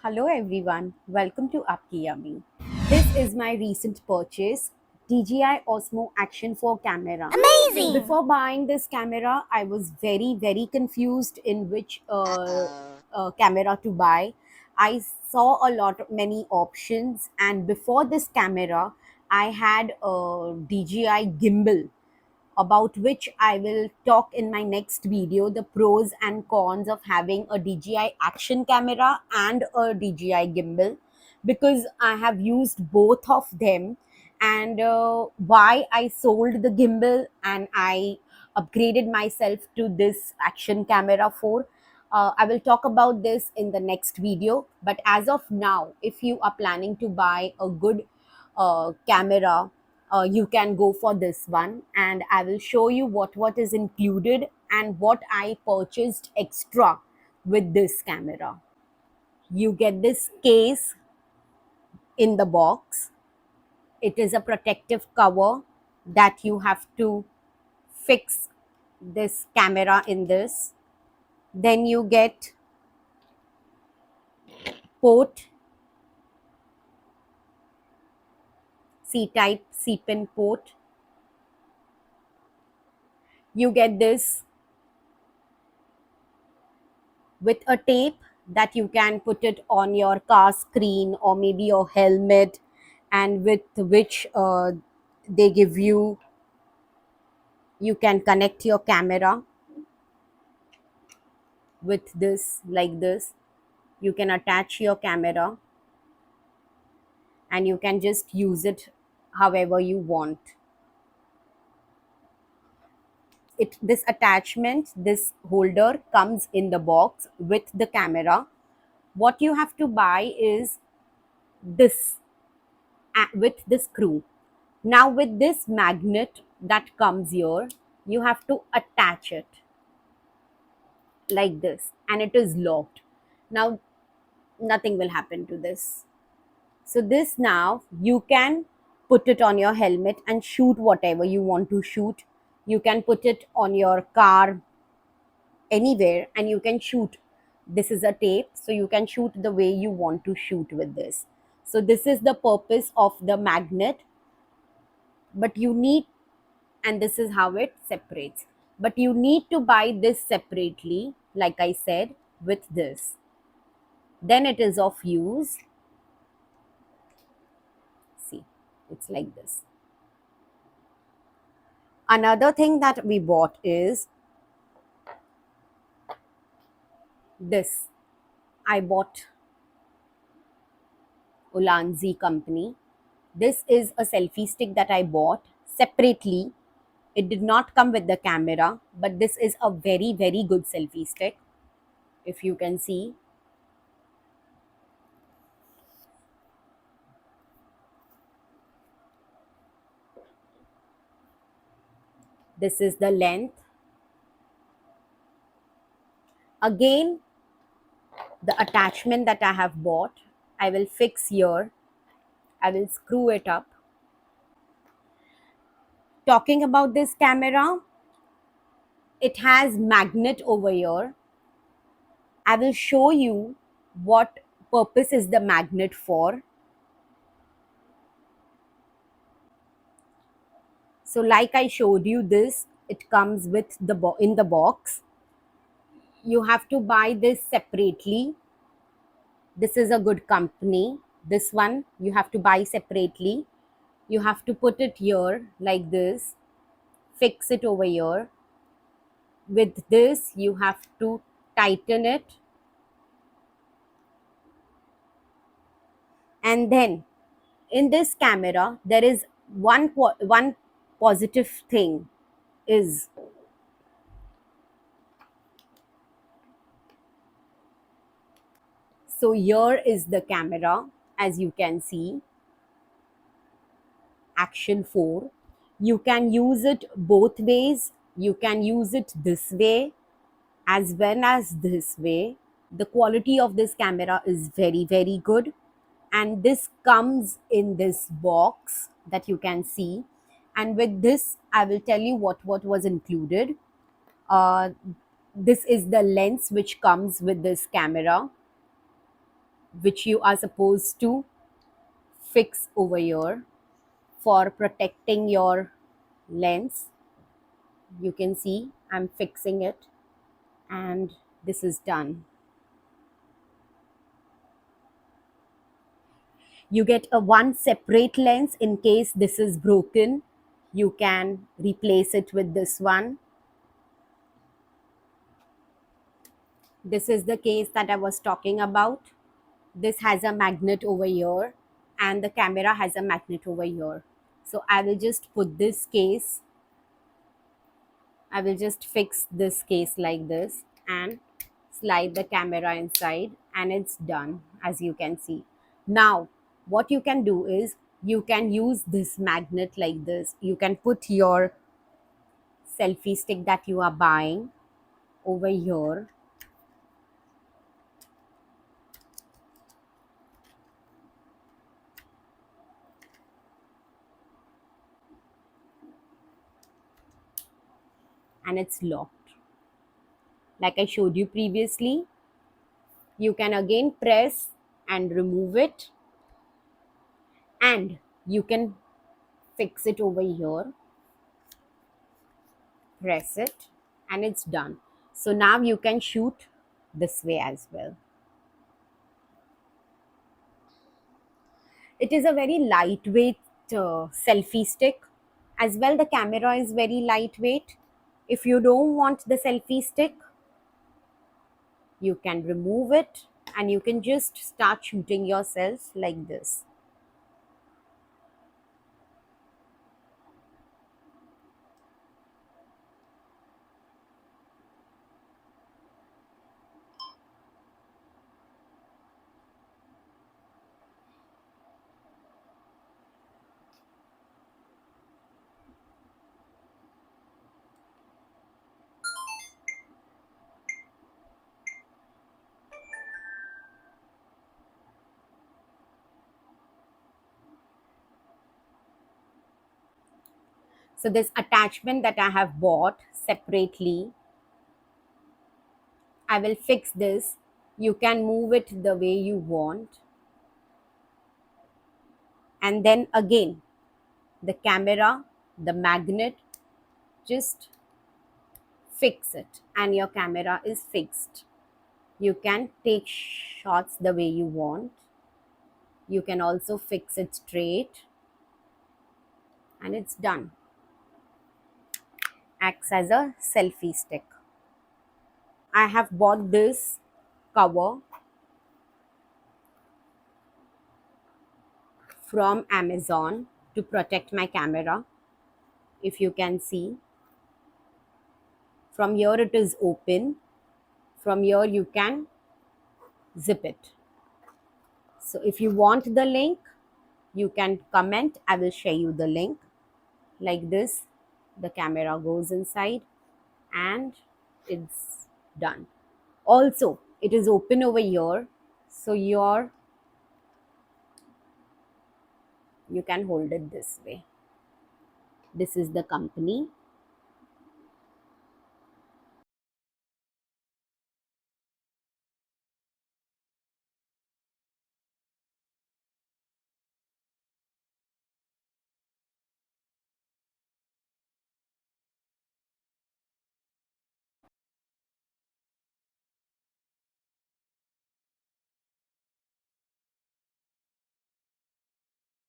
Hello everyone, welcome to Aapki Yummy. This is my recent purchase, DJI Osmo Action 4 camera. Amazing! Before buying this camera, I was very confused in which camera to buy. I saw many options, and before this camera, I had a DJI gimbal about which I will talk in my next video, the pros and cons of having a DJI action camera and a DJI gimbal, because I have used both of them, and why I sold the gimbal and I upgraded myself to this action camera 4. I will talk about this in the next video, but as of now, if you are planning to buy a good camera, you can go for this one, and I will show you what is included and what I purchased extra with this camera. You get this case in the box. It is a protective cover that you have to fix this camera in this. Then you get port, C-type C-pin port. You get this with a tape that you can put it on your car screen or maybe your helmet, and with which they give you, you can connect your camera with this, like this. You can attach your camera and you can just use it however you want. This attachment, this holder comes in the box with the camera. What you have to buy is this, with the screw. Now with this magnet that comes here, you have to attach it like this, and it is locked. Now nothing will happen to this. So this, now you can put it on your helmet and shoot whatever you want to shoot. You can put it on your car, anywhere, and you can shoot. This is a tape, so you can shoot the way you want to shoot with this. So this is the purpose of the magnet, but you need, and this is how it separates, but you need to buy this separately, like I said, with this, then it is of use. See, it's like this. Another thing that we bought is this. I bought Ulanzi company. This is a selfie stick that I bought separately. It did not come with the camera, but this is a very good selfie stick, if you can see. This is the length. Again, the attachment that I have bought, I will fix here. I will screw it up. Talking about this camera, it has magnet over here. I will show you what purpose is the magnet for. So like I showed you this, it comes with the in the box. You have to buy this separately. This is a good company. This one you have to buy separately. You have to put it here like this, fix it over here. With this, you have to tighten it, and then in this camera there is one positive thing is, so here is the camera, as you can see, Action 4. You can use it both ways. You can use it this way as well as this way. The quality of this camera is very good, and this comes in this box that you can see. And with this, I will tell you what was included. uh, this is the lens which comes with this camera. which you are supposed to fix over here for protecting your lens. You can see I'm fixing it, and this is done. You get a one separate lens in case this is broken. You can replace it with this one. This is the case that I was talking about. This has a magnet over here, and the camera has a magnet over here. So I will just fix this case like this and slide the camera inside, and it's done, as you can see. Now, what you can do is you can use this magnet like this. You can put your selfie stick that you are buying over here, and it's locked. Like I showed you previously, you can again press and remove it, and you can fix it over here, press it, and it's done. So now you can shoot this way as well. It is a very lightweight selfie stick. As well, the camera is very lightweight. If you don't want the selfie stick, you can remove it and you can just start shooting yourself like this. So this attachment that I have bought separately, I will fix this. You can move it the way you want. And then again, the camera, the magnet, just fix it and your camera is fixed. You can take shots the way you want. You can also fix it straight, and it's done. Acts as a selfie stick. I have bought this cover from Amazon to protect my camera. If you can see, from here it is open. From here you can zip it. So if you want the link, you can comment. I will share you the link. Like this, the camera goes inside and it's done. Also, it is open over here, so you can hold it this way. This is the company.